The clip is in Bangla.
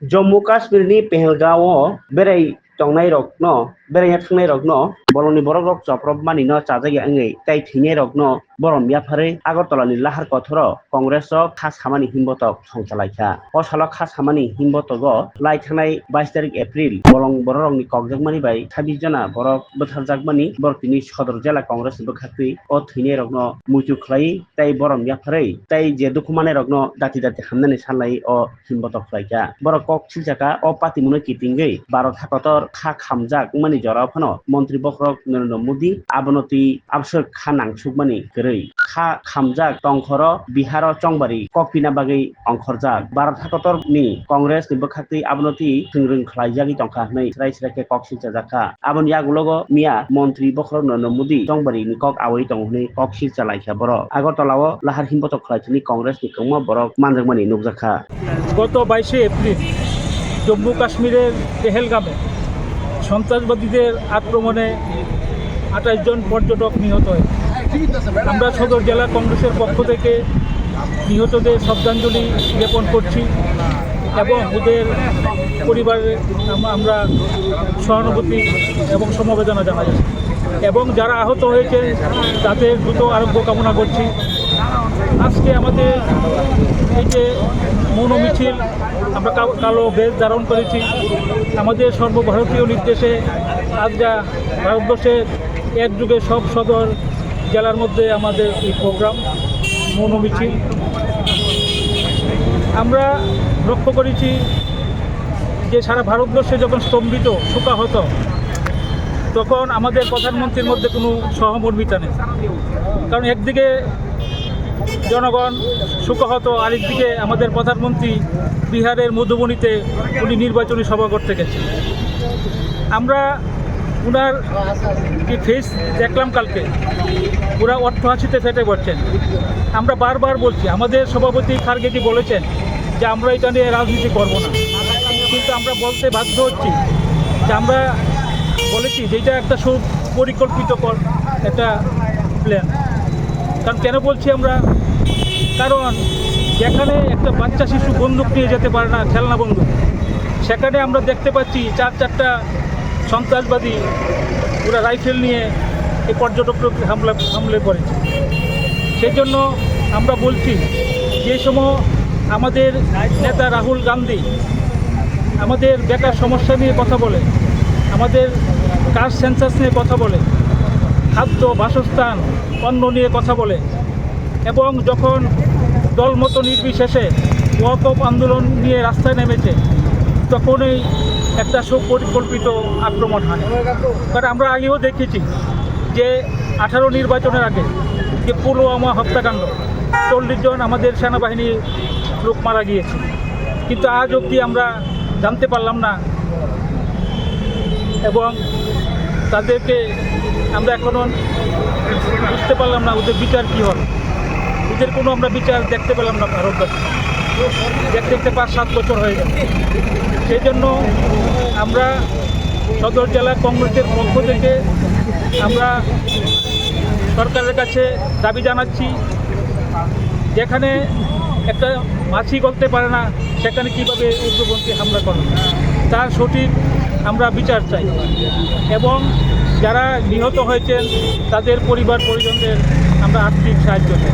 जम्मू काश्मीरनि पेहेलगांवआव बेरायनो थांनाय रकनो बर'नि बर' रक जब्रब मानिनो चाजागे आङै ताइ थैनाय रकनो बर' मियाफारै आगरतलानि लाहार कथर कांग्रेस खास खामानि हिमबतक संचालायखा अ साल खास खामानि हिमबतक लाइथांनाय 22 तारिख एप्रिल बलं बर' रंनि ककजगमानि बाय 26 जना बर' बोथारजागमानि बर'नि सदर जिल्ला कांग्रेस बखाखै अ थैनाय रकनो मुचु खलाई ताइ बर' मियाफारै ताइ जे दुखुमानाय रकनो दाति दाति हामनानै सानलाय अ हिमबतक खलायखा बर' कक सिलजाका अ पातिमुनो कितिंगै 12 थाखतर खा खामजाक मानि जरा फनो मन्त्रि बख्रक नरेन्द्र मोदी आबनति आबसर खा नांसुकमानि गरै खा खामजाक टंखर बिहार चंबारी कपिना बागै अंखरजाक 12 थाखतर नि कांग्रेस नि बखाखै आबनति थोंरों खलायजागि टंखा नै रायस्राके कक सिलजाका आबनि आगुलगो मिया मन्त्रि बख्रक नरेन्द्र मोदी चंबारी नि कक आवै टंहनै कक सिलजालायखा बर' आगरतलाव लाहार हिमबतक खलायथिनि कांग्रेस नि कौमा बर' मानजोगमानि नुकजाखा গত 22 এপ্রিল জম্মু কাশ্মীরের পেহেলগামে সন্ত্রাসবাদীদের আক্রমণে 28 জন পর্যটক নিহত হয়। আমরা সদর জেলা কংগ্রেসের পক্ষ থেকে নিহতদের শ্রদ্ধাঞ্জলি জ্ঞাপন করছি এবং ওদের পরিবারে আমরা সহানুভূতি এবং সমবেদনা জানাচ্ছি এবং যারা আহত হয়েছে তাদের দ্রুত আরোগ্য কামনা করছি। আজকে আমাদের এই যে মৌন মিছিল আমরা কালো বেশ ধারণ করেছি আমাদের সর্বভারতীয় নির্দেশে আজ যা ভারতবর্ষের একযুগে সব সদর জেলার মধ্যে আমাদের এই প্রোগ্রাম মৌন মিছিল। আমরা লক্ষ্য করেছি যে সারা ভারতবর্ষে যখন স্তম্ভিত শোকাহত তখন আমাদের প্রধানমন্ত্রীর মধ্যে কোনো সহমর্মিতা নেই, কারণ একদিকে জনগণ শোকাহত আরেকদিকে আমাদের প্রধানমন্ত্রী বিহারের মধুবনীতে উনি নির্বাচনী সভা করতে গেছেন। আমরা ওনার যে ফেস দেখলাম কালকে ওরা অট্টহাসিতে ফেটে পড়ছেন। আমরা বারবার বলছি, আমাদের সভাপতি খারগেজি বলেছেন যে আমরা এটা নিয়ে রাজনীতি করব না, কিন্তু আমরা বলতে বাধ্য হচ্ছি যে আমরা বলেছি যে এটা একটা সুপরিকল্পিত একটা প্ল্যান। কারণ কেন বলছি আমরা, কারণ যেখানে একটা বাচ্চা শিশু বন্দুক নিয়ে যেতে পারে না, খেলনা বন্দুক, সেখানে আমরা দেখতে পাচ্ছি চারটা সন্ত্রাসবাদী ওরা রাইফেল নিয়ে এই পর্যটকদের হামলে করেছে। সেই জন্য আমরা বলছি যে সময় আমাদের নেতা রাহুল গান্ধী আমাদের বেকার সমস্যা নিয়ে কথা বলে, আমাদের কাস্ট সেন্সাস নিয়ে কথা বলে, খাদ্য বাসস্থান অন্ন নিয়ে কথা বলে এবং যখন দলমত নির্বিশেষে ওয়াকফ আন্দোলন নিয়ে রাস্তায় নেমেছে তখনই একটা সুপরিকল্পিত আক্রমণ হয়। কারণ আমরা আগেও দেখেছি যে 18 নির্বাচনের আগে যে পুলওয়ামা হত্যাকাণ্ড 40 জন আমাদের সেনাবাহিনীর লোক মারা গিয়েছে, কিন্তু আজ অবধি আমরা জানতে পারলাম না এবং তাদেরকে আমরা এখনও বুঝতে পারলাম না ওদের বিচার কী হবে। ওদের কোনো আমরা বিচার দেখতে পেলাম না ভারতবর্ষে, দেখতে 5-7 বছর হয়ে গেল। সেই জন্য আমরা সদর জেলা কংগ্রেসের পক্ষ থেকে আমরা সরকারের কাছে দাবি জানাচ্ছি, যেখানে একটা মাছি গলতে পারে না সেখানে কীভাবে উগ্রপন্থী হামলা করে তার সঠিক আমরা বিচার চাই এবং যারা নিহত হয়েছেন তাদের পরিবার পরিজনদের আমরা আর্থিক সাহায্য চাই।